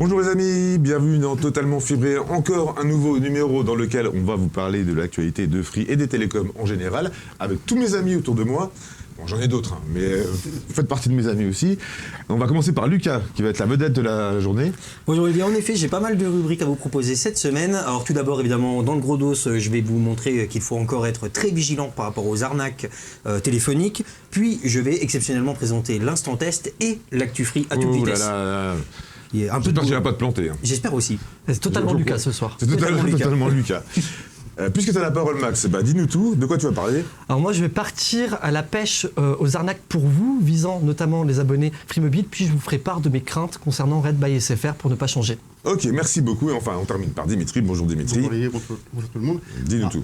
Bonjour les amis, bienvenue dans Totalement Fibré, encore un nouveau numéro dans lequel on va vous parler de l'actualité de Free et des télécoms en général, avec tous mes amis autour de moi. Bon, j'en ai d'autres, mais vous faites partie de mes amis aussi. On va commencer par Lucas, qui va être la vedette de la journée. Bonjour Olivier, en effet, j'ai pas mal de rubriques à vous proposer cette semaine. Alors tout d'abord, évidemment, dans le gros dos, je vais vous montrer qu'il faut encore être très vigilant par rapport aux arnaques téléphoniques. Puis, je vais exceptionnellement présenter l'instant test et l'actu Free à toute vitesse. J'espère que tu vas pas te planter. Hein. J'espère aussi. C'est totalement Lucas ce soir. C'est totalement Lucas. Puisque tu as la parole, Max, dis-nous tout. De quoi tu vas parler? Alors moi, je vais partir à la pêche aux arnaques pour vous, visant notamment les abonnés Free Mobile, puis je vous ferai part de mes craintes concernant Red by SFR pour ne pas changer. Ok, merci beaucoup. Et enfin, on termine par Dimitri. Bonjour Dimitri. Bonjour Olivier, bonjour tout le monde. Dis-nous tout.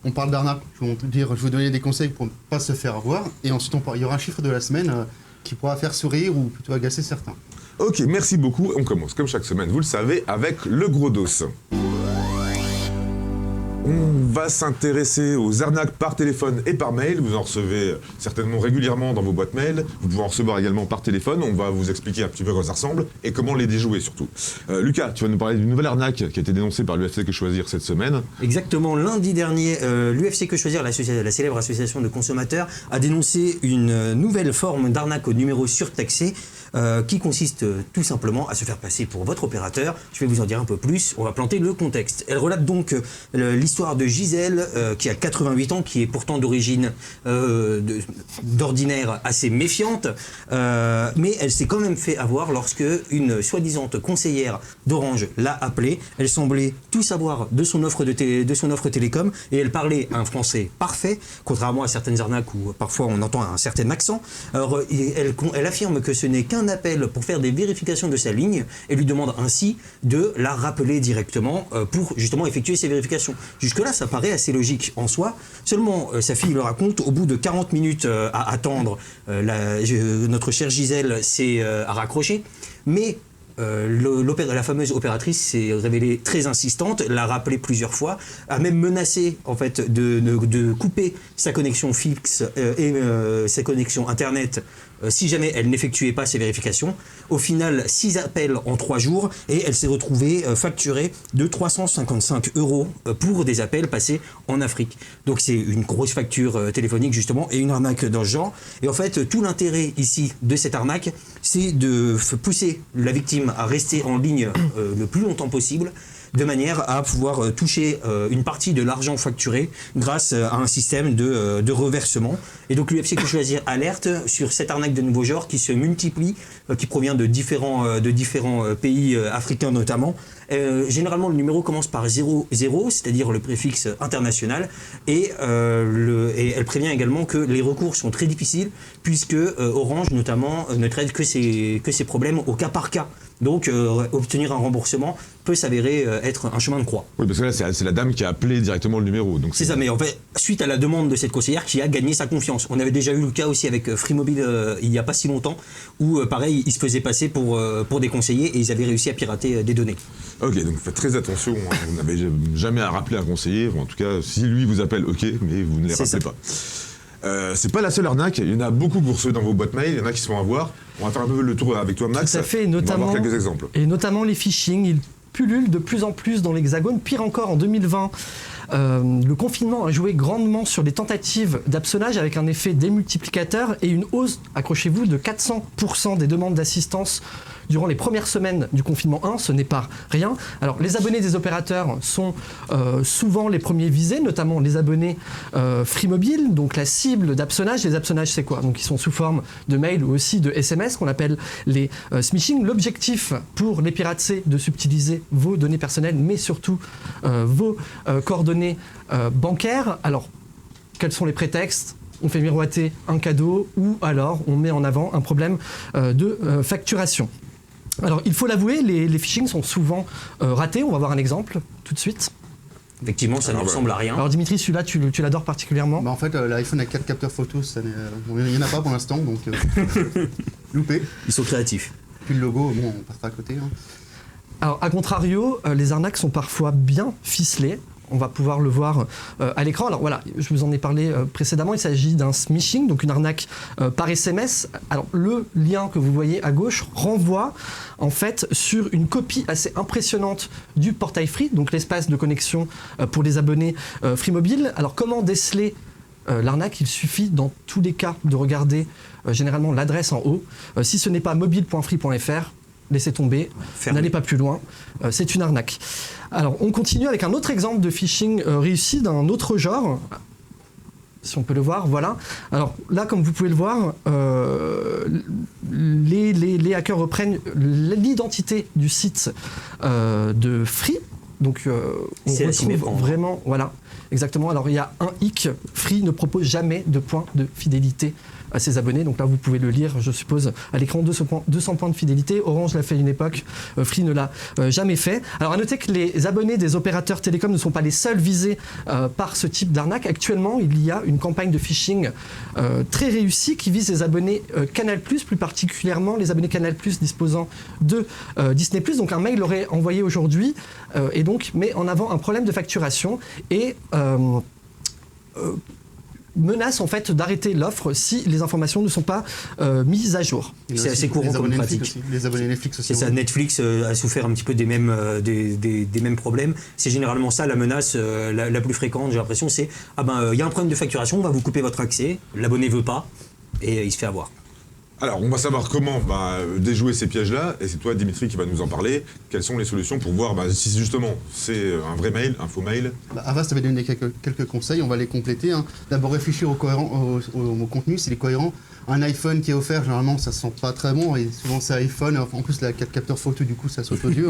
On parle d'arnaque, je vais vous donner des conseils pour ne pas se faire avoir. Et ensuite, il y aura un chiffre de la semaine qui pourra faire sourire ou plutôt agacer certains. Ok, merci beaucoup. On commence comme chaque semaine, vous le savez, avec le gros dos. On va s'intéresser aux arnaques par téléphone et par mail. Vous en recevez certainement régulièrement dans vos boîtes mail. Vous pouvez en recevoir également par téléphone. On va vous expliquer un petit peu à quoi ça ressemble et comment les déjouer surtout. Lucas, tu vas nous parler d'une nouvelle arnaque qui a été dénoncée par l'UFC Que Choisir cette semaine. Exactement, lundi dernier, l'UFC Que Choisir, la célèbre association de consommateurs, a dénoncé une nouvelle forme d'arnaque au numéro surtaxé qui consiste tout simplement à se faire passer pour votre opérateur. Je vais vous en dire un peu plus, on va planter le contexte. Elle relate donc l'histoire de Gisèle qui a 88 ans, qui est pourtant d'origine d'ordinaire assez méfiante, mais elle s'est quand même fait avoir lorsque une soi-disant conseillère d'Orange l'a appelée. Elle semblait tout savoir de son offre télécom et elle parlait un français parfait, contrairement à certaines arnaques où parfois on entend un certain accent. Alors elle affirme que ce n'est qu'un appel pour faire des vérifications de sa ligne et lui demande ainsi de la rappeler directement pour justement effectuer ces vérifications. Jusque-là, ça paraît assez logique en soi. Seulement, sa fille le raconte, au bout de 40 minutes à attendre, notre chère Gisèle a raccroché. Mais la fameuse opératrice s'est révélée très insistante, l'a rappelé plusieurs fois, a même menacé en fait de couper sa connexion fixe et sa connexion internet si jamais elle n'effectuait pas ses vérifications. Au final, 6 appels en 3 jours et elle s'est retrouvée facturée de 355 € pour des appels passés en Afrique. Donc c'est une grosse facture téléphonique justement et une arnaque dans ce genre. Et en fait, tout l'intérêt ici de cette arnaque, c'est de pousser la victime à rester en ligne le plus longtemps possible, de manière à pouvoir toucher une partie de l'argent facturé grâce à un système de reversement. Et donc l'UFC Que Choisir alerte sur cette arnaque de nouveau genre qui se multiplie, qui provient de différents pays africains notamment. Généralement, le numéro commence par 00, c'est-à-dire le préfixe international, et elle prévient également que les recours sont très difficiles, puisque Orange notamment ne traite que ces problèmes au cas par cas. Donc obtenir un remboursement peut s'avérer être un chemin de croix. Oui, parce que là, c'est la dame qui a appelé directement le numéro. Donc c'est ça, mais en fait, suite à la demande de cette conseillère qui a gagné sa confiance. On avait déjà eu le cas aussi avec Free Mobile il n'y a pas si longtemps, où pareil, ils se faisaient passer pour des conseillers et ils avaient réussi à pirater des données. Ok, donc faites très attention, hein. Vous n'avez jamais à rappeler un conseiller, en tout cas, si lui vous appelle, ok, mais vous ne les rappelez pas. C'est pas la seule arnaque, il y en a beaucoup que vous recevez dans vos boîtes mail, il y en a qui se font avoir. On va faire un peu le tour avec toi, Max. Tout à fait, on va voir quelques exemples. Et notamment les phishing, ils pullulent de plus en plus dans l'Hexagone. Pire encore, en 2020, le confinement a joué grandement sur les tentatives d'hameçonnage avec un effet démultiplicateur et une hausse, accrochez-vous, de 400% des demandes d'assistance durant les premières semaines du confinement 1, ce n'est pas rien. Alors, les abonnés des opérateurs sont souvent les premiers visés, notamment les abonnés Free Mobile, donc la cible d'hameçonnage. Les hameçonnages, c'est quoi? Donc, ils sont sous forme de mail ou aussi de SMS, qu'on appelle les smishing. L'objectif pour les pirates, c'est de subtiliser vos données personnelles, mais surtout vos coordonnées bancaires. Alors, quels sont les prétextes? On fait miroiter un cadeau ou alors on met en avant un problème de facturation. Alors, il faut l'avouer, les phishing sont souvent ratés. On va voir un exemple tout de suite. Effectivement, ça ne ressemble à rien. Alors, Dimitri, celui-là, tu l'adores particulièrement. En fait, l'iPhone a 4 capteurs photos, il n'y en a pas pour l'instant, donc loupé. Ils sont créatifs. Puis le logo, on passera à côté. Hein. Alors, à contrario, les arnaques sont parfois bien ficelées. on va pouvoir le voir à l'écran. Alors voilà, je vous en ai parlé précédemment, il s'agit d'un smishing, donc une arnaque par SMS. Alors le lien que vous voyez à gauche renvoie en fait sur une copie assez impressionnante du portail Free, donc l'espace de connexion pour les abonnés Free Mobile. Alors comment déceler l'arnaque? Il suffit dans tous les cas de regarder généralement l'adresse en haut. Si ce n'est pas mobile.free.fr, laissez tomber, n'allez pas plus loin, c'est une arnaque. Alors on continue avec un autre exemple de phishing réussi d'un autre genre. Si on peut le voir, voilà. Alors là, comme vous pouvez le voir, les hackers reprennent l'identité du site de Free. Donc on retrouve vraiment, voilà, exactement. Alors il y a un hic, Free ne propose jamais de points de fidélité à ses abonnés. Donc là, vous pouvez le lire, je suppose, à l'écran, 200 points de fidélité. Orange l'a fait à une époque, Free ne l'a jamais fait. Alors à noter que les abonnés des opérateurs télécoms ne sont pas les seuls visés par ce type d'arnaque. Actuellement, il y a une campagne de phishing très réussie qui vise les abonnés Canal+, plus particulièrement les abonnés Canal+, disposant de Disney+. Donc un mail aurait envoyé aujourd'hui et donc met en avant un problème de facturation et menace en fait d'arrêter l'offre si les informations ne sont pas mises à jour. C'est assez courant comme pratique. Les abonnés Netflix aussi. C'est ça, Netflix a souffert un petit peu des mêmes problèmes. C'est généralement ça la menace la plus fréquente, j'ai l'impression, c'est il y a un problème de facturation, on va vous couper votre accès, l'abonné veut pas et il se fait avoir. Alors, on va savoir comment déjouer ces pièges-là, et c'est toi, Dimitri, qui va nous en parler. Quelles sont les solutions pour voir si justement c'est un vrai mail, un faux mail? Avast avait donné quelques conseils, on va les compléter. D'abord, réfléchir au contenu, s'il est cohérent. Un iPhone qui est offert, généralement, ça sent pas très bon, et souvent c'est iPhone, en plus, le capteur photo, du coup, ça saute aux yeux.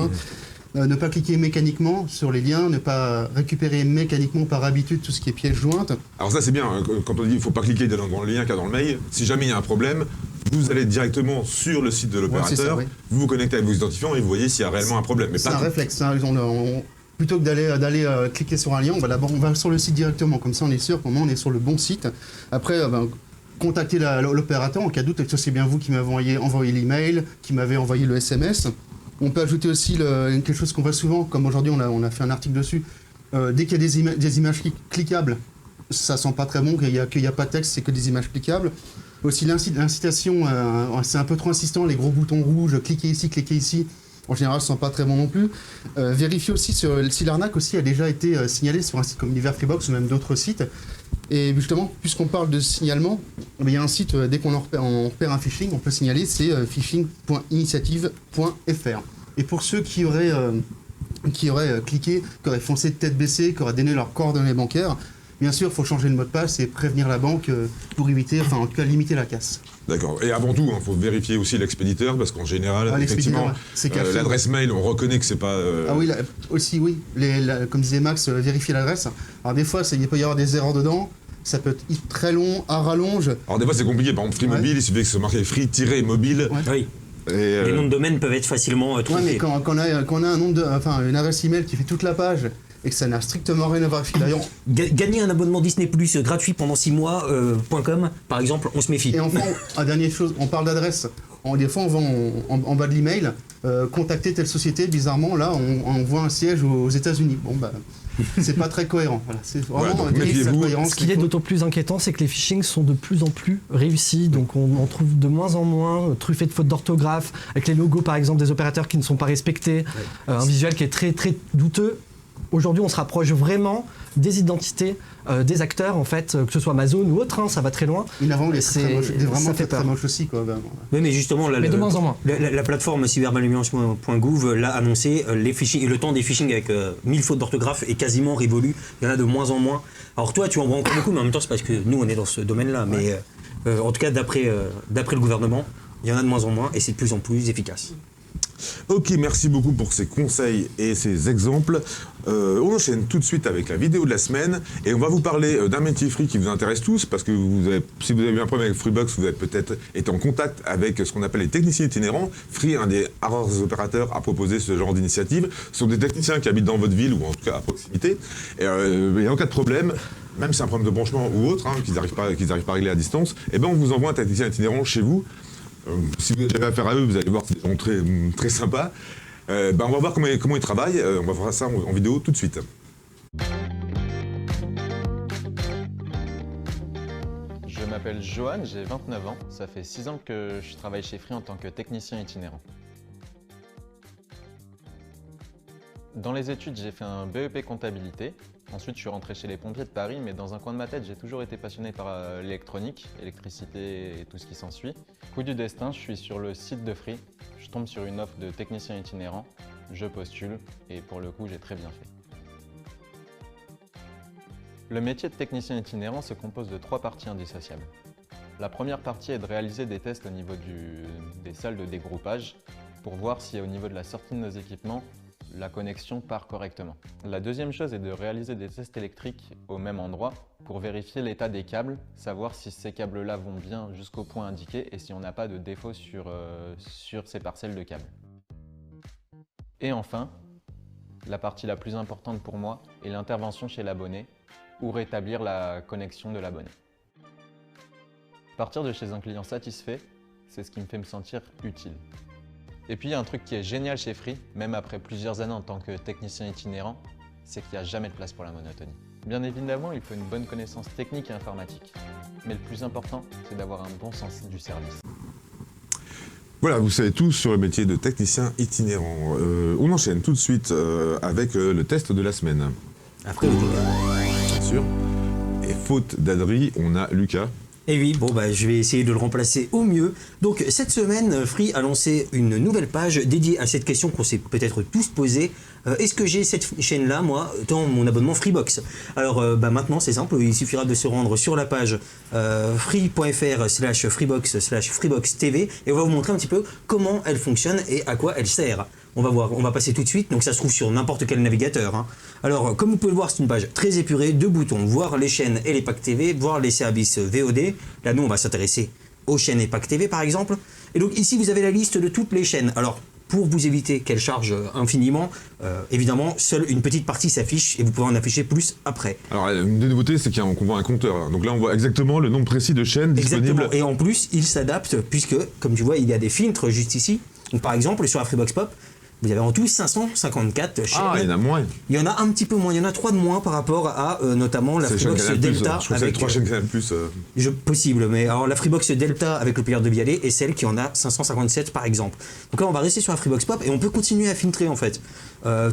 Ne pas cliquer mécaniquement sur les liens, ne pas récupérer mécaniquement par habitude tout ce qui est pièce jointe. Alors ça c'est bien, quand on dit qu'il ne faut pas cliquer dans le lien qu'il y a dans le mail, si jamais il y a un problème, vous allez directement sur le site de l'opérateur, vous vous connectez avec vos identifiants et vous voyez s'il y a réellement un problème. C'est un réflexe, plutôt que d'aller cliquer sur un lien, on va sur le site directement, comme ça on est sûr qu'on est sur le bon site. Après, contactez l'opérateur en cas de doute, c'est bien vous qui m'avez envoyé l'email, qui m'avez envoyé le SMS. On peut ajouter aussi quelque chose qu'on voit souvent, comme aujourd'hui on a fait un article dessus. Dès qu'il y a des images cliquables, ça sent pas très bon, qu'il n'y a pas de texte, c'est que des images cliquables. Aussi l'incitation, c'est un peu trop insistant, les gros boutons rouges, cliquez ici, en général, ce ne sent pas très bon non plus. Vérifiez aussi si l'arnaque aussi a déjà été signalée sur un site comme Univers Freebox ou même d'autres sites. Et justement, puisqu'on parle de signalement, il y a un site, dès qu'on repère un phishing, on peut signaler, c'est phishing.initiative.fr. Et pour ceux qui auraient cliqué, qui auraient foncé de tête baissée, qui auraient donné leurs coordonnées bancaires, bien sûr, il faut changer le mot de passe et prévenir la banque pour éviter, en tout cas limiter la casse. D'accord. Et avant tout, il faut vérifier aussi l'expéditeur, parce qu'en général, effectivement, l'adresse mail, on reconnaît que c'est pas... Ah oui, aussi, oui. Comme disait Max, vérifier l'adresse. Alors des fois, il peut y avoir des erreurs dedans. Ça peut être très long, à rallonge. Alors des fois, c'est compliqué. Par exemple, Free Mobile, il suffit que ce soit marqué free-mobile. Ouais. Oui. Les noms de domaine peuvent être facilement trompés. Ouais, mais quand on a une adresse email qui fait toute la page et que ça n'a strictement rien à voir avec d'ailleurs. Gagner un abonnement Disney Plus gratuit pendant 6 mois, .com, par exemple, on se méfie. Et enfin, dernière chose, on parle d'adresse. Des fois, on va en bas de l'email, contacter telle société, bizarrement, là, on voit un siège aux États-Unis. Bon, c'est pas très cohérent. Voilà. C'est vraiment Ce qui est d'autant plus inquiétant, c'est que les phishings sont de plus en plus réussis. Donc on en trouve de moins en moins, truffés de fautes d'orthographe, avec les logos par exemple des opérateurs qui ne sont pas respectés, un visuel qui est très très douteux. Aujourd'hui, on se rapproche vraiment des identités des acteurs, en fait, que ce soit Amazon ou autre, ça va très loin. Avant, vraiment très moche aussi, quoi. Oui, mais justement, de moins en moins. La plateforme cybermalveillance.gouv l'a annoncé, les phishing, et le temps des phishing avec 1000 fautes d'orthographe est quasiment révolu. Il y en a de moins en moins. Alors toi, tu en vois encore beaucoup, mais en même temps, c'est parce que nous, on est dans ce domaine-là. Mais en tout cas, d'après le gouvernement, il y en a de moins en moins et c'est de plus en plus efficace. Ok, merci beaucoup pour ces conseils et ces exemples. On enchaîne tout de suite avec la vidéo de la semaine et on va vous parler d'un métier Free qui vous intéresse tous parce que si vous avez eu un problème avec Freebox, vous avez peut-être été en contact avec ce qu'on appelle les techniciens itinérants. Free, un des rares opérateurs à proposer ce genre d'initiative. Ce sont des techniciens qui habitent dans votre ville ou en tout cas à proximité. Et en cas de problème, même si c'est un problème de branchement ou autre, qu'ils n'arrivent pas à régler à distance, on vous envoie un technicien itinérant chez vous. Si vous avez affaire à eux, vous allez voir, c'est des gens très, très sympas. On va voir comment ils travaillent. On va voir ça en vidéo tout de suite. m'appelle Johan, j'ai 29 ans. Ça fait 6 ans que je travaille chez Free en tant que technicien itinérant. Dans les études, j'ai fait un BEP comptabilité. Ensuite, je suis rentré chez les pompiers de Paris, mais dans un coin de ma tête, j'ai toujours été passionné par l'électronique, électricité et tout ce qui s'ensuit. Coup du destin, je suis sur le site de Free. Je tombe sur une offre de technicien itinérant. Je postule et pour le coup, j'ai très bien fait. Le métier de technicien itinérant se compose de 3 parties indissociables. La première partie est de réaliser des tests au niveau des salles de dégroupage pour voir si au niveau de la sortie de nos équipements, la connexion part correctement. La deuxième chose est de réaliser des tests électriques au même endroit pour vérifier l'état des câbles, savoir si ces câbles-là vont bien jusqu'au point indiqué et si on n'a pas de défaut sur ces parcelles de câbles. Et enfin, la partie la plus importante pour moi est l'intervention chez l'abonné ou rétablir la connexion de l'abonné. Partir de chez un client satisfait, c'est ce qui me fait me sentir utile. Et puis il y a un truc qui est génial chez Free, même après plusieurs années en tant que technicien itinérant, c'est qu'il n'y a jamais de place pour la monotonie. Bien évidemment, il faut une bonne connaissance technique et informatique. Mais le plus important, c'est d'avoir un bon sens du service. Voilà, vous savez tout sur le métier de technicien itinérant. On enchaîne tout de suite avec le test de la semaine. Après le débat. Bien sûr. Et faute d'Adri, on a Lucas. Et oui, bon bah je vais essayer de le remplacer au mieux. Donc cette semaine, Free a lancé une nouvelle page dédiée à cette question qu'on s'est peut-être tous posée. Est-ce que j'ai cette chaîne-là, moi, dans mon abonnement Freebox? Alors maintenant c'est simple, il suffira de se rendre sur la page free.fr/freebox/freeboxtv et on va vous montrer un petit peu comment elle fonctionne et à quoi elle sert. On va voir, on va passer tout de suite, donc ça se trouve sur n'importe quel navigateur. Hein. Alors, comme vous pouvez le voir, c'est une page très épurée, 2 boutons, voir les chaînes et les packs TV, voir les services VOD. Là, nous, on va s'intéresser aux chaînes et packs TV, par exemple. Et donc, ici, vous avez la liste de toutes les chaînes. Alors, pour vous éviter qu'elles chargent infiniment, évidemment, seule une petite partie s'affiche et vous pouvez en afficher plus après. Alors, une des nouveautés, c'est qu'on voit un compteur. Donc là, on voit exactement le nombre précis de chaînes disponibles. Exactement, et en plus, il s'adapte, puisque, comme tu vois, il y a des filtres juste ici. Donc, par exemple, sur la Freebox Pop, vous avez en tout 554 chaînes. Ah, il y en a moins. Il y en a un petit peu moins, il y en a 3 de moins par rapport à notamment la Freebox Delta. Je trouve que c'est 3 chaînes Canal+. Possible, mais alors la Freebox Delta avec le player de Vialet est celle qui en a 557 par exemple. Donc là on va rester sur la Freebox Pop et on peut continuer à filtrer en fait.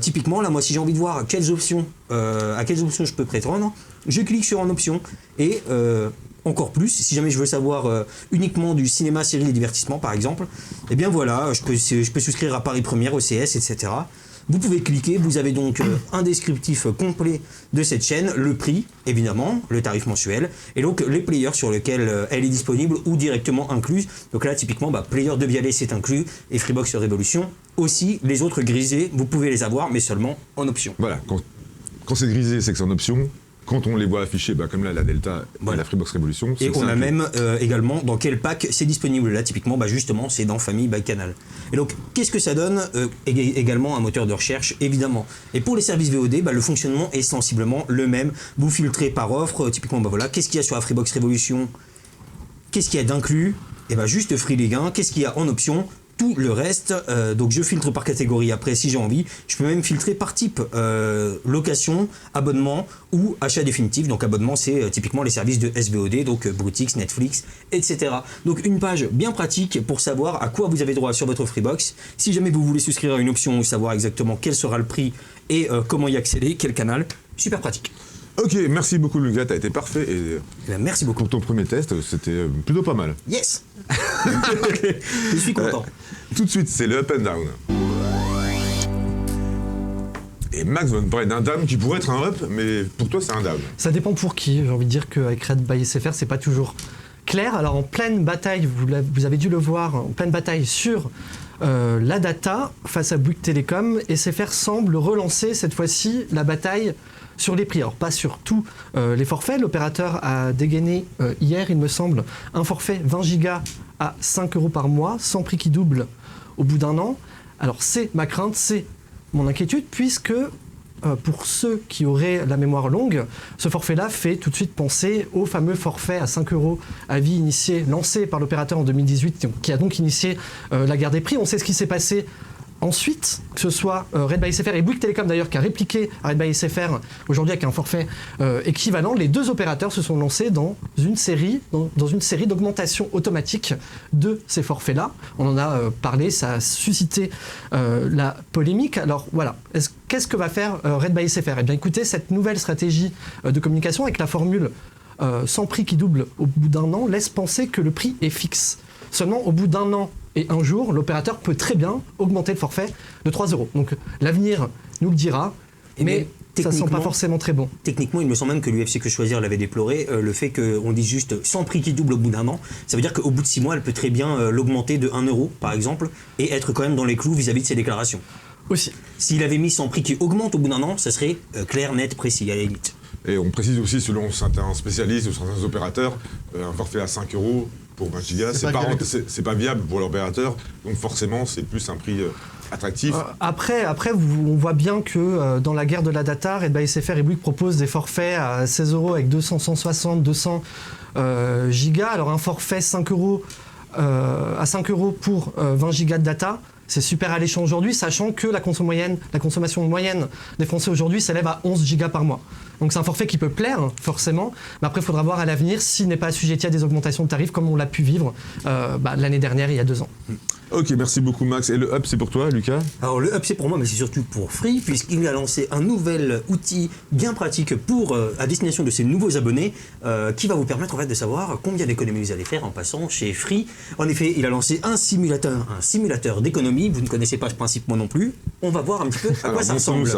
Typiquement là moi si j'ai envie de voir à quelles options je peux prétendre, je clique sur en option et encore plus, si jamais je veux savoir uniquement du cinéma, série et divertissement par exemple, et bien voilà, je peux souscrire à Paris Première, OCS, etc. Vous pouvez cliquer, vous avez donc un descriptif complet de cette chaîne, le prix évidemment, le tarif mensuel, et donc les players sur lesquels elle est disponible ou directement incluse. Donc là typiquement, player de Vialet c'est inclus, et Freebox Révolution aussi. Les autres grisés, vous pouvez les avoir, mais seulement en option. Voilà, quand c'est grisé, c'est que c'est en option. Quand on les voit affichés, comme là, la Delta et la Freebox Révolution. Et on a même également dans quel pack c'est disponible. Là, typiquement, justement, c'est dans Famille by Canal. Et donc, qu'est-ce que ça donne? Également un moteur de recherche, évidemment. Et pour les services VOD, le fonctionnement est sensiblement le même. Vous filtrez par offre. Typiquement, voilà, qu'est-ce qu'il y a sur la Freebox Révolution? Qu'est-ce qu'il y a d'inclus? Et juste Free Ligue 1. Qu'est-ce qu'il y a en option? Tout le reste, donc je filtre par catégorie après si j'ai envie. Je peux même filtrer par type, location, abonnement ou achat définitif. Donc abonnement c'est typiquement les services de SVOD, donc Brutix, Netflix, etc. Donc une page bien pratique pour savoir à quoi vous avez droit sur votre Freebox. Si jamais vous voulez souscrire à une option ou savoir exactement quel sera le prix et comment y accéder, quel canal, super pratique. Ok, merci beaucoup Lucas, t'as été parfait. Et merci beaucoup. Pour ton premier test, c'était plutôt pas mal. Yes. Je suis content. Tout de suite, c'est le up and down. Et Max va nous parler d'un down qui pourrait être un up, mais pour toi c'est un down. Ça dépend pour qui. J'ai envie de dire qu'avec Red by SFR, c'est pas toujours clair. Alors en pleine bataille, vous avez dû le voir, en pleine bataille sur la data face à Bouygues Telecom, SFR semble relancer cette fois-ci la bataille sur les prix. Alors pas sur tous les forfaits. L'opérateur a dégainé hier, il me semble, un forfait 20 Go à 5 € par mois, sans prix qui double au bout d'un an. Alors c'est ma crainte, c'est mon inquiétude, puisque pour ceux qui auraient la mémoire longue, ce forfait-là fait tout de suite penser au fameux forfait à 5 € à vie lancé par l'opérateur en 2018, qui a donc initié la guerre des prix. On sait ce qui s'est passé Ensuite, que ce soit Red by SFR et Bouygues Telecom d'ailleurs qui a répliqué à Red by SFR aujourd'hui avec un forfait équivalent, les deux opérateurs se sont lancés dans une série d'augmentations automatiques de ces forfaits-là. On en a parlé, ça a suscité la polémique. Alors voilà, qu'est-ce que va faire Red by SFR? Eh bien écoutez, cette nouvelle stratégie de communication avec la formule sans prix qui double au bout d'un an laisse penser que le prix est fixe. Seulement au bout d'un an et un jour, l'opérateur peut très bien augmenter le forfait de 3 €. Donc l'avenir nous le dira, mais ça ne sent pas forcément très bon. Techniquement, il me semble même que l'UFC Que Choisir l'avait déploré, le fait qu'on dise juste sans prix qui double au bout d'un an, ça veut dire qu'au bout de 6 mois, elle peut très bien l'augmenter de 1 € par exemple, et être quand même dans les clous vis-à-vis de ses déclarations. Aussi. S'il avait mis sans prix qui augmente au bout d'un an, ça serait clair, net, précis, à la limite. Et on précise aussi, selon certains spécialistes ou certains opérateurs, un forfait à 5 € pour 20 gigas, c'est pas viable pour l'opérateur, donc forcément c'est plus un prix attractif. Après on voit bien que dans la guerre de la data, Red by SFR et Bouygues proposent des forfaits à 16 € avec 200, 160, 200 gigas. Alors un forfait 5 € à 5 € pour 20 gigas de data, c'est super alléchant aujourd'hui, sachant que la consommation moyenne des Français aujourd'hui s'élève à 11 gigas par mois. Donc c'est un forfait qui peut plaire, forcément, mais après il faudra voir à l'avenir s'il n'est pas assujetti à des augmentations de tarifs comme on l'a pu vivre l'année dernière, il y a 2 ans. Ok, merci beaucoup Max. Et le hub, c'est pour toi, Lucas? Alors le hub, c'est pour moi, mais c'est surtout pour Free, puisqu'il a lancé un nouvel outil bien pratique à destination de ses nouveaux abonnés, qui va vous permettre en fait de savoir combien d'économies vous allez faire en passant chez Free. En effet, il a lancé un simulateur d'économie. Vous ne connaissez pas ce principe, moi non plus. On va voir un petit peu à quoi ça ressemble.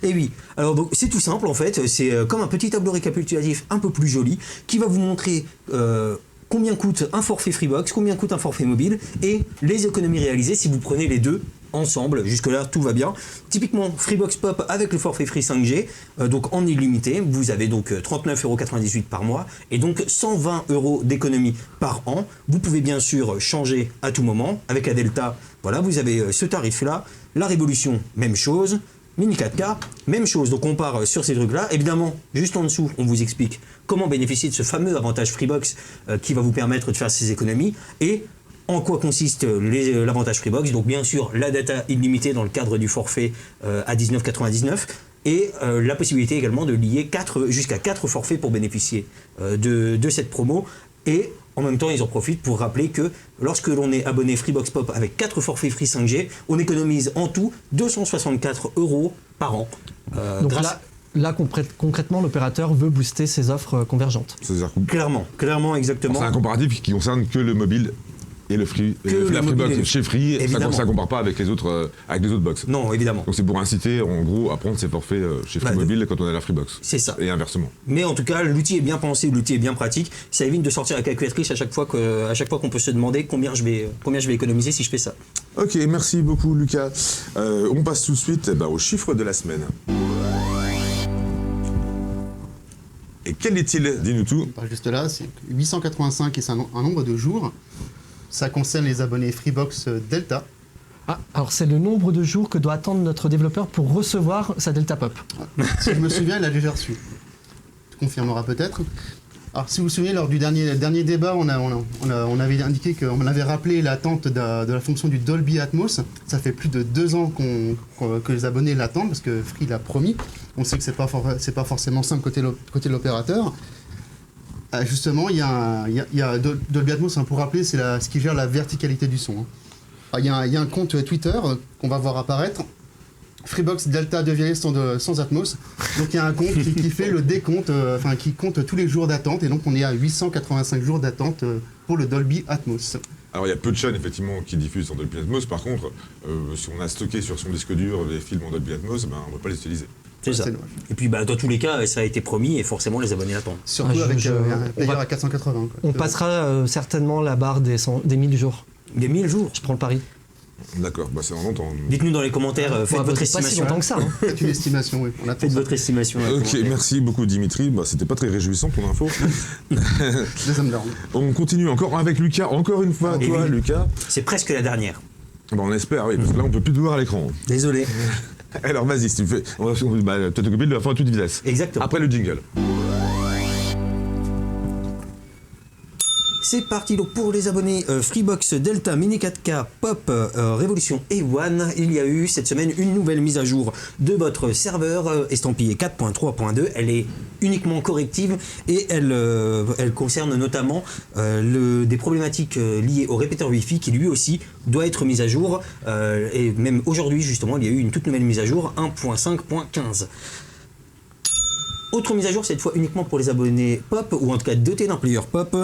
Et oui, alors donc c'est tout simple en fait, c'est comme un petit tableau récapitulatif un peu plus joli qui va vous montrer combien coûte un forfait Freebox, combien coûte un forfait mobile et les économies réalisées si vous prenez les deux ensemble. Jusque-là, tout va bien. Typiquement, Freebox Pop avec le forfait Free 5G, donc en illimité, vous avez donc 39,98 € par mois et donc 120 € d'économie par an. Vous pouvez bien sûr changer à tout moment. Avec la Delta, voilà, vous avez ce tarif-là. La Révolution, même chose. Mini 4K, même chose. Donc on part sur ces trucs-là. Évidemment, juste en dessous, on vous explique comment bénéficier de ce fameux avantage Freebox qui va vous permettre de faire ces économies et en quoi consiste l'avantage Freebox. Donc bien sûr, la data illimitée dans le cadre du forfait à 19,99 et la possibilité également de lier jusqu'à 4 forfaits pour bénéficier de cette promo. Et en même temps, ils en profitent pour rappeler que lorsque l'on est abonné Freebox Pop avec 4 forfaits Free 5G, on économise en tout 264 € par an. Donc là, concrètement, l'opérateur veut booster ses offres convergentes. Clairement, exactement. C'est un comparatif qui concerne que le mobile et le Free, la Freebox chez Free, ça ne compare pas avec les autres box. Non, évidemment. Donc c'est pour inciter en gros à prendre ses forfaits chez Free Mobile quand on a la Freebox. C'est ça. Et inversement. Mais en tout cas, l'outil est bien pensé, l'outil est bien pratique. Ça évite de sortir la calculatrice à chaque fois qu'on peut se demander combien je vais économiser si je fais ça. Ok, merci beaucoup Lucas. On passe tout de suite au chiffre de la semaine. Et quel est-il? Dis-nous tout. Juste là, c'est 885 et c'est un nombre de jours. Ça concerne les abonnés Freebox Delta. Ah, alors c'est le nombre de jours que doit attendre notre développeur pour recevoir sa Delta Pop. Si je me souviens, il l'a déjà reçu. Tu confirmeras peut-être. Alors si vous vous souvenez, lors du dernier débat, on avait indiqué qu'on avait rappelé l'attente de la fonction du Dolby Atmos. Ça fait plus de 2 ans que les abonnés l'attendent parce que Free l'a promis. On sait que c'est pas forcément simple côté de l'opérateur. Justement, il y a Dolby Atmos, pour rappeler, c'est ce qui gère la verticalité du son. Il y a un compte Twitter qu'on va voir apparaître. Freebox Delta 2 sans Atmos. Donc il y a un compte qui fait le décompte, qui compte tous les jours d'attente. Et donc on est à 885 jours d'attente pour le Dolby Atmos. Alors il y a peu de chaînes effectivement qui diffusent en Dolby Atmos. Par contre, si on a stocké sur son disque dur les films en Dolby Atmos, on ne peut pas les utiliser. C'est ça. Et puis dans tous les cas, ça a été promis et forcément les abonnés attendent. Surtout avec un payeur à 480. On passera certainement la barre des 1000 jours. Des 1000 jours? Je prends le pari. D'accord, c'est en longtemps. Dites-nous dans les commentaires, faites votre estimation. Pas si longtemps que ça. Faites une estimation, oui. Faites votre estimation. Ok, merci beaucoup Dimitri. C'était pas très réjouissant ton info. On continue encore avec Lucas. Encore une fois, toi, Lucas. C'est presque la dernière. On espère, oui, parce que là on peut plus te voir à l'écran. Désolé. Alors vas-y, si tu fais. On va t'occuper de la fin à toute vitesse. Exactement. Après le jingle. C'est parti donc pour les abonnés Freebox Delta Mini 4K Pop Révolution et One. Il y a eu cette semaine une nouvelle mise à jour de votre serveur estampillé 4.3.2. Elle est uniquement corrective et elle concerne notamment des problématiques liées au répéteur Wi-Fi qui lui aussi doit être mis à jour. Et même aujourd'hui justement il y a eu une toute nouvelle mise à jour 1.5.15. Autre mise à jour, cette fois uniquement pour les abonnés Pop, ou en tout cas dotés d'un player Pop.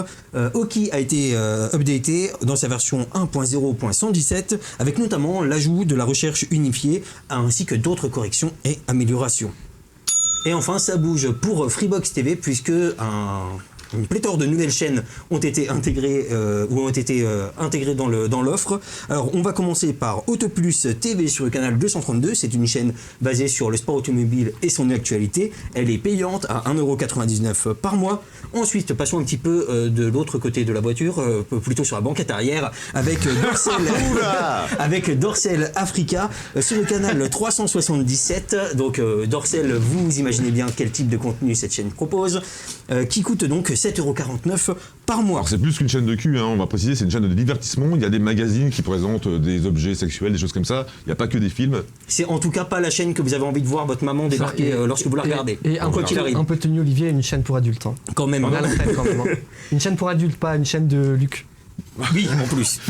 Oki a été updaté dans sa version 1.0.117, avec notamment l'ajout de la recherche unifiée, ainsi que d'autres corrections et améliorations. Et enfin, ça bouge pour Freebox TV, puisque une pléthore de nouvelles chaînes ont été intégrées dans l'offre. Alors on va commencer par Autoplus TV sur le canal 232, c'est une chaîne basée sur le sport automobile et son actualité. Elle est payante à 1,99€ par mois. Ensuite passons un petit peu de l'autre côté de la voiture, plutôt sur la banquette arrière, avec Dorsel Africa sur le canal 377. Donc Dorsel, vous imaginez bien quel type de contenu cette chaîne propose, qui coûte donc 7,49€ par mois. Alors c'est plus qu'une chaîne de cul, hein, on va préciser, c'est une chaîne de divertissement. Il y a des magazines qui présentent des objets sexuels, des choses comme ça. Il n'y a pas que des films. C'est en tout cas pas la chaîne que vous avez envie de voir votre maman débarquer lorsque vous la regardez. Et un peu tenu Olivier, une chaîne pour adultes. Hein. Quand même. On est à la retraite quand même. Hein. Une chaîne pour adultes, pas une chaîne de Luc. Oui, en plus.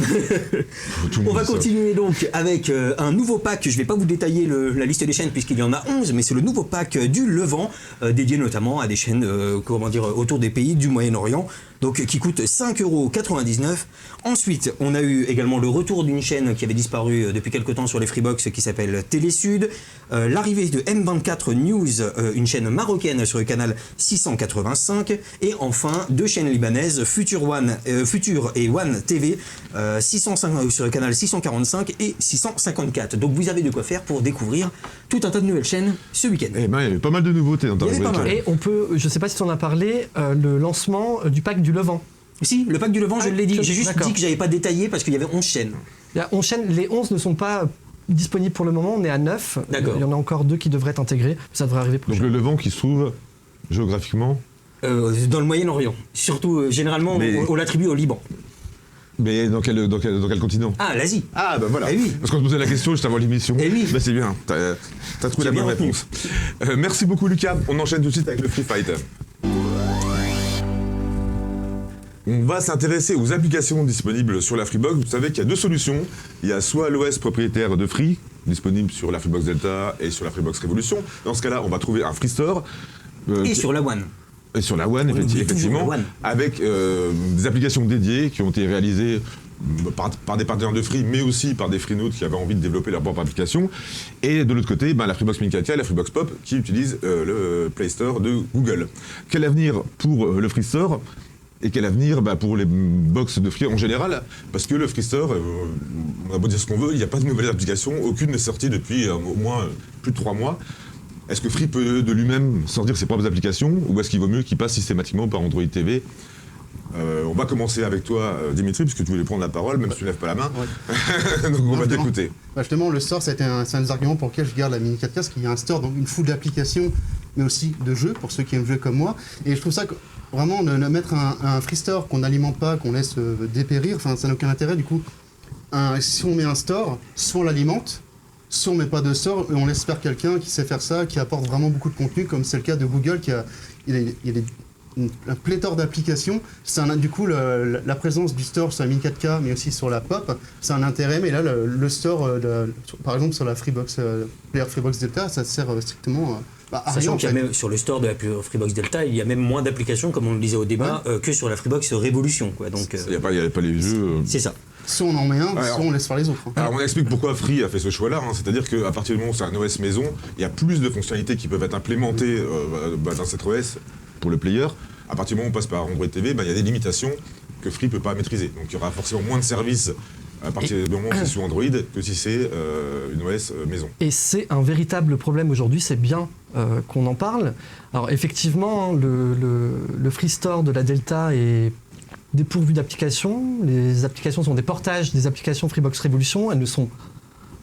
On va continuer donc avec un nouveau pack. Je ne vais pas vous détailler la liste des chaînes puisqu'il y en a 11, mais c'est le nouveau pack du Levant, dédié notamment à des chaînes autour des pays du Moyen-Orient, donc qui coûte 5,99€. Ensuite, on a eu également le retour d'une chaîne qui avait disparu depuis quelque temps sur les Freebox qui s'appelle Télésud, l'arrivée de M24 News, une chaîne marocaine sur le canal 685, et enfin deux chaînes libanaises, Future et One TV, 605 sur le canal 645 et 654. Donc vous avez de quoi faire pour découvrir tout un tas de nouvelles chaînes ce week-end. Eh ben, il y avait pas mal de nouveautés dans ta rubrique. Et on peut, je sais pas si tu en as parlé, le lancement du pack du Levant. Si, le pack du Levant, je l'ai dit. J'ai juste dit que j'avais pas détaillé parce qu'il y avait 11 chaînes. Il y a 11 chaînes, les 11 ne sont pas disponibles pour le moment, on est à 9. D'accord. Il y en a encore 2 qui devraient être intégrés, ça devrait arriver prochainement. Donc le Levant qui se trouve géographiquement dans le Moyen-Orient. Surtout, généralement, on l'attribue au Liban. Mais dans quel continent? Ah, l'Asie. Ah, bah voilà. Eh oui. Parce qu'on se posait la question juste avant l'émission. Eh oui. Bah c'est bien, t'as trouvé la bonne réponse. Merci beaucoup Lucas, on enchaîne tout de suite avec le Free Fight. On va s'intéresser aux applications disponibles sur la Freebox. Vous savez qu'il y a deux solutions. Il y a soit l'OS propriétaire de Free, disponible sur la Freebox Delta et sur la Freebox Révolution. Dans ce cas-là, on va trouver un Free Store. Et sur la One. Et sur la One, effectivement, avec des applications dédiées qui ont été réalisées par des partenaires de Free, mais aussi par des freenotes qui avaient envie de développer leur propre application. Et de l'autre côté, la Freebox Mini 4K et la Freebox Pop qui utilisent le Play Store de Google. Quel avenir pour le Free Store et quel avenir pour les box de Free en général? Parce que le Free Store, on a beau dire ce qu'on veut, il n'y a pas de nouvelles applications, aucune n'est sortie depuis au moins plus de 3 mois. Est-ce que Free peut de lui-même sortir ses propres applications ou est-ce qu'il vaut mieux qu'il passe systématiquement par Android TV? On va commencer avec toi, Dimitri, puisque tu voulais prendre la parole, même si tu ne lèves pas la main. Ouais. Donc on va t'écouter. Justement, le store, c'est un des arguments pour lesquels je garde la Mini 4K, parce qu'il y a un store, donc une foule d'applications, mais aussi de jeux, pour ceux qui aiment jouer comme moi. Et je trouve ça que, vraiment, de mettre un Free Store qu'on n'alimente pas, qu'on laisse dépérir, ça n'a aucun intérêt. Du coup, si on met un store, soit on l'alimente, soit on met pas de store et on laisse faire quelqu'un qui sait faire ça, qui apporte vraiment beaucoup de contenu, comme c'est le cas de Google, il y a un pléthore d'applications. Du coup, la présence du store sur la Mini 4K, mais aussi sur la Pop, c'est un intérêt. Mais là, le store, par exemple, sur la Freebox, Player Freebox Delta, ça sert strictement à rien. Sachant qu'il y a même sur le store de la Freebox Delta, il y a même moins d'applications, comme on le disait au débat, que sur la Freebox Révolution. Quoi. Donc, il n'y a pas les jeux. C'est ça. Soit on en met un, soit on laisse faire les autres. Alors on explique pourquoi Free a fait ce choix-là, c'est-à-dire qu'à partir du moment où c'est un OS maison, il y a plus de fonctionnalités qui peuvent être implémentées dans cet OS pour le player. À partir du moment où on passe par Android TV, il y a des limitations que Free ne peut pas maîtriser. Donc il y aura forcément moins de services à partir du moment où c'est sous Android que si c'est une OS maison. Et c'est un véritable problème aujourd'hui, c'est bien qu'on en parle. Alors effectivement, le Free Store de la Delta est dépourvu d'applications. Les applications sont des portages des applications Freebox Révolution. Elles ne sont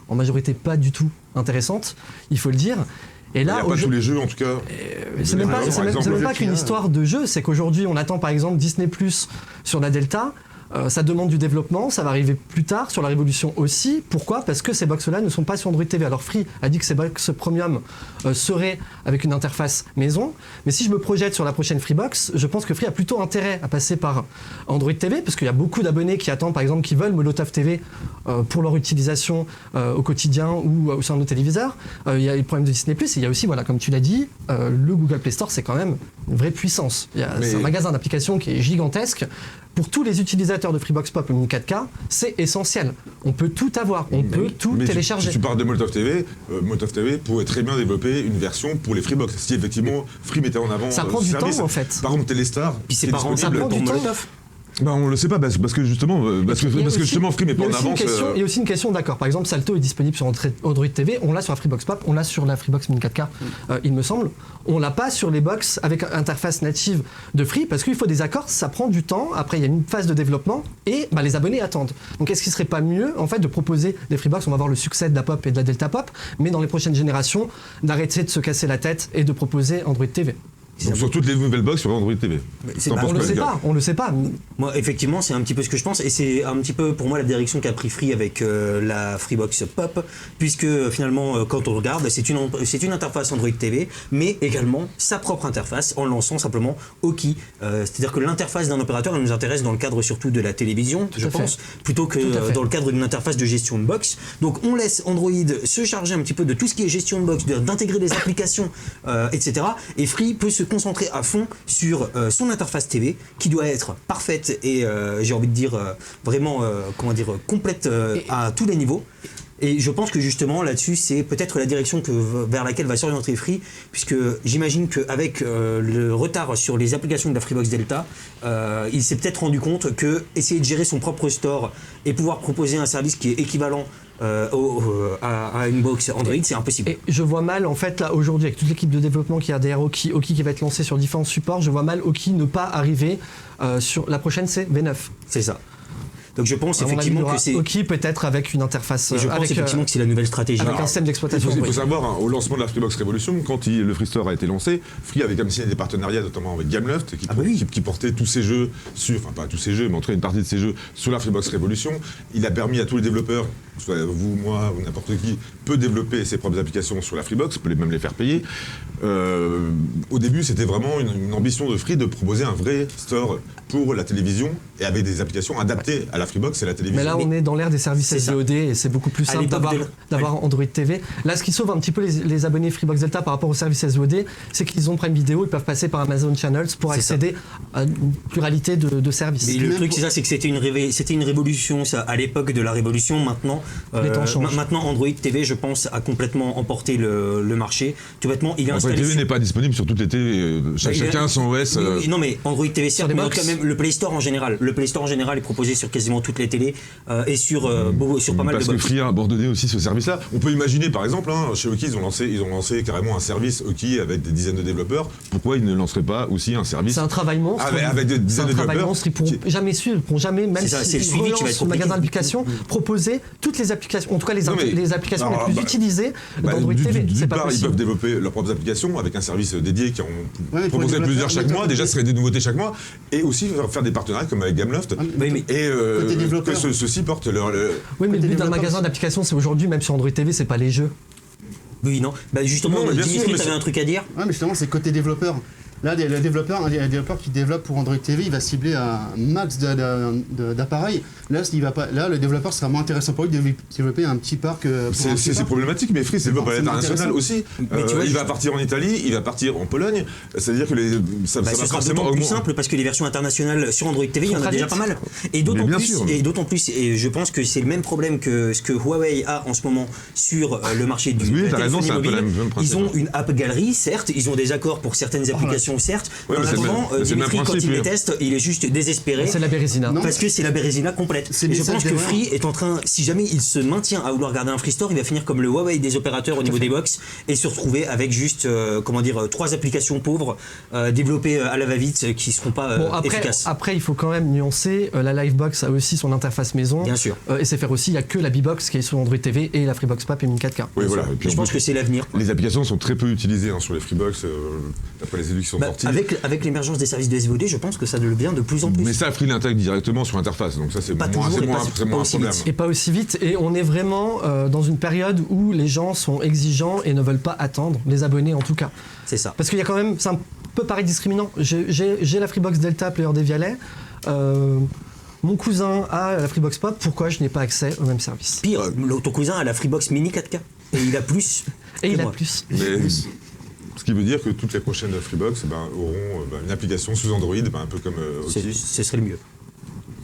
en majorité pas du tout intéressantes, il faut le dire. Et Il n'y là, a pas tous les jeux, en tout cas. c'est même pas, Par c'est même- exemple, c'est même le pas jeu qu'une histoire de jeu, c'est qu'aujourd'hui on attend par exemple Disney Plus sur la Delta. Ça demande du développement, ça va arriver plus tard sur la Révolution aussi. Pourquoi ? Parce que ces box-là ne sont pas sur Android TV. Alors Free a dit que ces box premium seraient avec une interface maison, mais si je me projette sur la prochaine Freebox, je pense que Free a plutôt intérêt à passer par Android TV, parce qu'il y a beaucoup d'abonnés qui attendent, par exemple, qui veulent Molotov TV pour leur utilisation au quotidien ou sur nos téléviseurs. Il y a les problèmes de Disney+, et il y a aussi, voilà, comme tu l'as dit, le Google Play Store, c'est quand même une vraie puissance. C'est un magasin d'applications qui est gigantesque. Pour tous les utilisateurs de Freebox Pop ou Mini 4K, c'est essentiel. On peut tout avoir, on peut tout télécharger. Si tu parles de Molotov TV pourrait très bien développer une version pour les Freebox. Si effectivement Free mettait en avant Ça prend ce du service. temps en fait. Par exemple, Téléstar. Puis c'est qui est pas rentable disponible. pour du temps. Molotov. On le sait pas parce que justement Free met pas en avance. Il y a aussi une question d'accord. Par exemple, Salto est disponible sur Android TV, on l'a sur la Freebox Pop, on l'a sur la Freebox Mini 4K, il me semble. On l'a pas sur les box avec interface native de Free parce qu'il faut des accords, ça prend du temps. Après, il y a une phase de développement et les abonnés attendent. Donc, est-ce qu'il serait pas mieux en fait de proposer des Freebox ? On va voir le succès de la Pop et de la Delta Pop, mais dans les prochaines générations, d'arrêter de se casser la tête et de proposer Android TV. Donc sur toutes les nouvelles box sur Android TV. T'en penses On le quoi, sait Edgar pas, on le sait pas. Moi, effectivement, c'est un petit peu ce que je pense, et c'est un petit peu pour moi la direction qu'a pris Free avec la Freebox Pop, puisque finalement, quand on regarde, c'est une interface Android TV, mais également sa propre interface en lançant simplement Oki. C'est-à-dire que l'interface d'un opérateur, elle nous intéresse dans le cadre surtout de la télévision, je pense, plutôt que dans le cadre d'une interface de gestion de box. Donc on laisse Android se charger un petit peu de tout ce qui est gestion de box, d'intégrer des applications, etc. Et Free peut se concentrer à fond sur son interface TV qui doit être parfaite et j'ai envie de dire vraiment complète à tous les niveaux. Et je pense que justement là-dessus c'est peut-être la direction vers laquelle va s'orienter Free, puisque j'imagine qu'avec le retard sur les applications de la Freebox Delta, il s'est peut-être rendu compte que essayer de gérer son propre store et pouvoir proposer un service qui est équivalent à une box Android, c'est impossible. Et je vois mal, en fait, là, aujourd'hui, avec toute l'équipe de développement qui a derrière Oki qui va être lancée sur différents supports, je vois mal Oki ne pas arriver sur la prochaine, c'est V9. C'est ça. Donc je pense À mon avis, effectivement il y aura que c'est. Oki peut-être avec une interface. Je pense effectivement que c'est la nouvelle stratégie. Avec un système d'exploitation. Il faut savoir, au lancement de la Freebox Revolution, quand le Free Store a été lancé, Free avait comme signé des partenariats, notamment avec Gameloft, qui portait tous ses jeux enfin pas tous ses jeux, mais en tout cas une partie de ses jeux sur la Freebox Revolution. Il a permis à tous les développeurs, soit vous, moi, ou n'importe qui, peut développer ses propres applications sur la Freebox, peut même les faire payer. Au début, c'était vraiment une ambition de Free de proposer un vrai store pour la télévision et avec des applications adaptées à la Freebox et à la télévision. Mais là, on est dans l'ère des services SVOD et c'est beaucoup plus simple d'avoir Android TV. Là, ce qui sauve un petit peu les abonnés Freebox Delta par rapport aux services SVOD, c'est qu'ils ont Prime Video, ils peuvent passer par Amazon Channels pour accéder à une pluralité de services. Mais le truc, c'est ça, c'est que c'était une révolution, ça, à l'époque de la révolution. Maintenant, maintenant Android TV, je pense, a complètement emporté le marché. Tout bêtement, il est installé. Android TV n'est pas disponible sur toutes les télé. Chacun son OS. Non, mais Android TV, certes, mais en tout cas, même le Play Store en général. Le Play Store en général est proposé sur quasiment toutes les télés et sur pas mal de box. Parce que Free a abandonné aussi ce service-là. On peut imaginer, par exemple, chez Oki, ils ont lancé carrément un service Oki avec des dizaines de développeurs. Pourquoi ils ne lanceraient pas aussi un service? C'est un travail monstre. Avec des dizaines de développeurs. Ils pourront jamais suivre, ils pourront jamais, même s'ils relancent le magasin d'applications, proposer toutes les applications, en tout cas les applications les plus utilisées d'Android TV. D'une part, ils peuvent développer leurs propres applications avec un service dédié qui en proposait plusieurs chaque mois. Déjà, ce serait des nouveautés chaque mois. Et aussi faire des partenariats comme avec Gameloft. Et que ceux-ci portent leur. Oui, mais le but d'un magasin d'applications, c'est aujourd'hui, même sur Android TV, c'est pas les jeux. Oui, non. Justement, Dimitri, t'avais un truc à dire? Ouais, mais justement, c'est côté développeur. Là, un développeur qui développe pour Android TV, il va cibler un max d'appareils. Là, le développeur sera moins intéressant pour lui de développer un petit parc. C'est problématique, mais Free, c'est le à l'international aussi. Il va partir en Italie, il va partir en Pologne. C'est-à-dire que ça va forcément plus simple parce que les versions internationales sur Android TV, il y en a déjà pas mal. Et d'autant plus, et je pense que c'est le même problème que ce que Huawei a en ce moment sur le marché du téléphone mobile. Ils ont une app galerie, certes, ils ont des accords pour certaines applications application, certes. Ouais, En mais c'est le attendant, même- c'est le même Dimitri, quand principe, il les oui. teste, il est juste désespéré. C'est la Bérésina. Non. Parce que c'est la Bérésina complète. C'est Et des je pense messages que d'erreur. Free est en train, si jamais il se maintient à vouloir garder un Free Store, il va finir comme le Huawei des opérateurs au niveau des box et se retrouver avec juste, 3 applications pauvres développées à la va-vite qui seront pas Bon, efficaces. après, il faut quand même nuancer. La Livebox a aussi son interface maison. Bien sûr. Et c'est faire aussi, il n'y a que la B-Box qui est sur Android TV et la Freebox Pap et Mini 4K. Oui, voilà. Et puis, Je en pense plus, que c'est l'avenir. les applications sont très peu utilisées sur les Freebox, d'après les élus qui sont Bah, sortis. avec l'émergence des services de SVOD, je pense que ça devient de plus en plus. Mais ça, Free l'intègre directement sur l'interface, donc ça c'est Pas moins, toujours, c'est et moins, pas- c'est moins pas un aussi problème. vite. Et pas aussi vite. Et on est vraiment dans une période où les gens sont exigeants et ne veulent pas attendre, les abonnés en tout cas. C'est ça. Parce qu'il y a quand même, ça peut paraître discriminant. J'ai la Freebox Delta Player des Vialet. Mon cousin a la Freebox Pop. Pourquoi je n'ai pas accès au même service? Pire, ton cousin a la Freebox Mini 4K. Et il a plus. Et que il a moi. plus. Mais ce qui veut dire que toutes les prochaines Freebox auront une application sous Android, un peu comme Oki. Ce serait le mieux.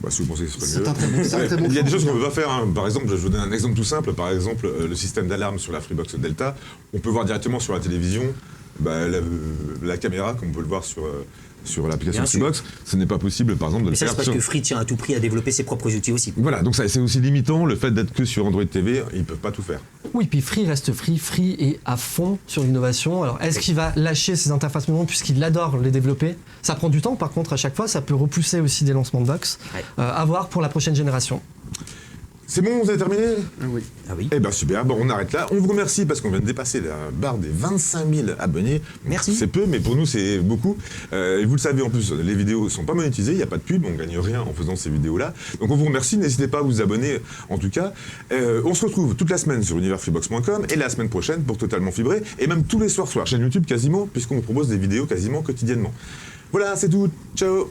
Si vous pensez que ce serait C'est mieux. un très bon- c'est un très bon Il y a des choix, choses qu'on ça. ne peut pas faire. Par exemple, je vais vous donner un exemple tout simple. Par exemple, le système d'alarme sur la Freebox Delta, on peut voir directement sur la télévision la caméra, comme on peut le voir sur l'application Bien sûr. Freebox. Ce n'est pas possible, par exemple, de Mais le ça, faire c'est parce sur... que Free tient à tout prix à développer ses propres outils aussi. Voilà, donc ça, c'est aussi limitant. Le fait d'être que sur Android TV, ils ne peuvent pas tout faire. Oui, puis Free reste Free. Free est à fond sur l'innovation. Alors, est-ce qu'il va lâcher ses interfaces maison puisqu'il adore les développer? Ça prend du temps, par contre, à chaque fois. Ça peut repousser aussi des lancements de box. Ouais. À voir pour la prochaine génération. C'est bon, vous avez terminé? Ah oui. Ah oui. Eh ben super, bon, on arrête là. On vous remercie parce qu'on vient de dépasser la barre des 25 000 abonnés. Merci. C'est peu, mais pour nous, c'est beaucoup. Et vous le savez, en plus, les vidéos ne sont pas monétisées, il n'y a pas de pub, on ne gagne rien en faisant ces vidéos-là. Donc on vous remercie, n'hésitez pas à vous abonner en tout cas. On se retrouve toute la semaine sur universfreebox.com et la semaine prochaine pour Totalement Fibré, et même tous les soirs sur la chaîne YouTube quasiment, puisqu'on vous propose des vidéos quasiment quotidiennement. Voilà, c'est tout. Ciao.